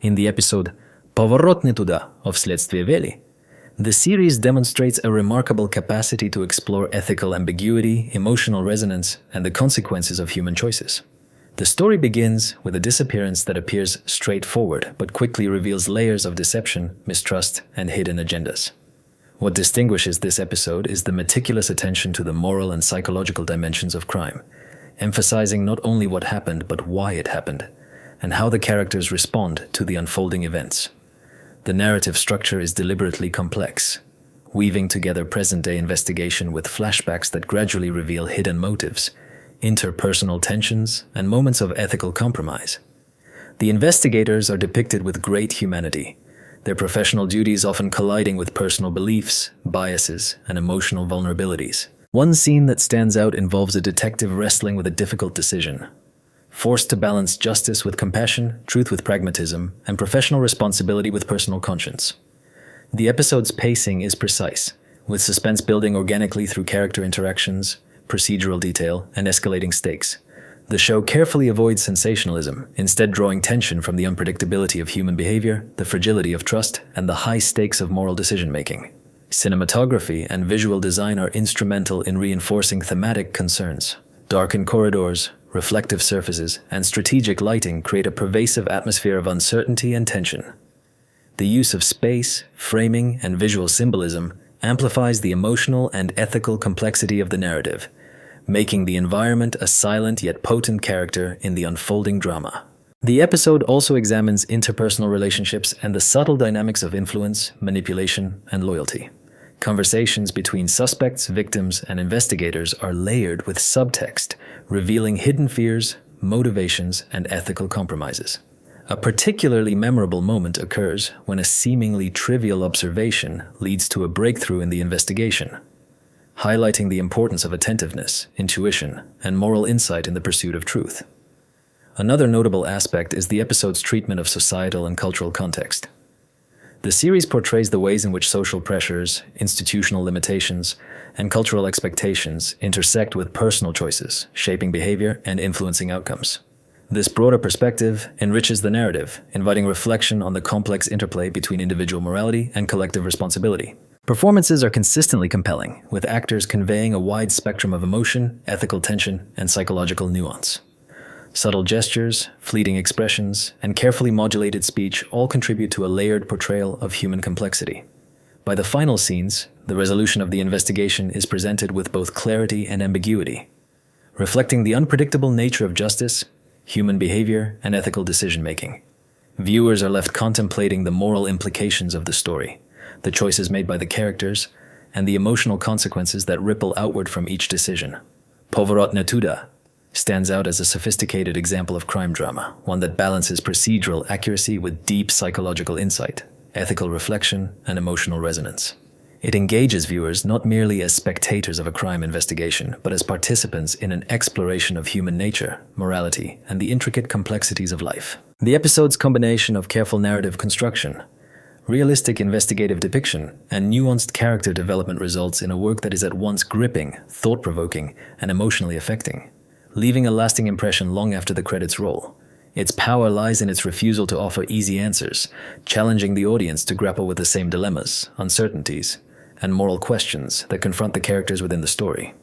In the episode «Поворот не туда» of «Следствие вели», the series demonstrates a remarkable capacity to explore ethical ambiguity, emotional resonance, and the consequences of human choices. The story begins with a disappearance that appears straightforward but quickly reveals layers of deception, mistrust, and hidden agendas. What distinguishes this episode is the meticulous attention to the moral and psychological dimensions of crime, emphasizing not only what happened but why it happened, and how the characters respond to the unfolding events. The narrative structure is deliberately complex, weaving together present-day investigation with flashbacks that gradually reveal hidden motives, interpersonal tensions, and moments of ethical compromise. The investigators are depicted with great humanity, their professional duties often colliding with personal beliefs, biases, and emotional vulnerabilities. One scene that stands out involves a detective wrestling with a difficult decision, forced to balance justice with compassion, truth with pragmatism, and professional responsibility with personal conscience. The episode's pacing is precise, with suspense building organically through character interactions, procedural detail, and escalating stakes. The show carefully avoids sensationalism, instead drawing tension from the unpredictability of human behavior, the fragility of trust, and the high stakes of moral decision-making. Cinematography and visual design are instrumental in reinforcing thematic concerns. Darkened corridors, reflective surfaces, and strategic lighting create a pervasive atmosphere of uncertainty and tension. The use of space, framing, and visual symbolism amplifies the emotional and ethical complexity of the narrative, making the environment a silent yet potent character in the unfolding drama. The episode also examines interpersonal relationships and the subtle dynamics of influence, manipulation, and loyalty. Conversations between suspects, victims, and investigators are layered with subtext, revealing hidden fears, motivations, and ethical compromises. A particularly memorable moment occurs when a seemingly trivial observation leads to a breakthrough in the investigation, highlighting the importance of attentiveness, intuition, and moral insight in the pursuit of truth. Another notable aspect is the episode's treatment of societal and cultural context. The series portrays the ways in which social pressures, institutional limitations, and cultural expectations intersect with personal choices, shaping behavior and influencing outcomes. This broader perspective enriches the narrative, inviting reflection on the complex interplay between individual morality and collective responsibility. Performances are consistently compelling, with actors conveying a wide spectrum of emotion, ethical tension, and psychological nuance. Subtle gestures, fleeting expressions, and carefully modulated speech all contribute to a layered portrayal of human complexity. By the final scenes, the resolution of the investigation is presented with both clarity and ambiguity, reflecting the unpredictable nature of justice, human behavior, and ethical decision-making. Viewers are left contemplating the moral implications of the story, the choices made by the characters, and the emotional consequences that ripple outward from each decision. Поворот не туда stands out as a sophisticated example of crime drama, one that balances procedural accuracy with deep psychological insight, ethical reflection, and emotional resonance. It engages viewers not merely as spectators of a crime investigation, but as participants in an exploration of human nature, morality, and the intricate complexities of life. The episode's combination of careful narrative construction, realistic investigative depiction, and nuanced character development results in a work that is at once gripping, thought-provoking, and emotionally affecting, leaving a lasting impression long after the credits roll. Its power lies in its refusal to offer easy answers, challenging the audience to grapple with the same dilemmas, uncertainties, and moral questions that confront the characters within the story.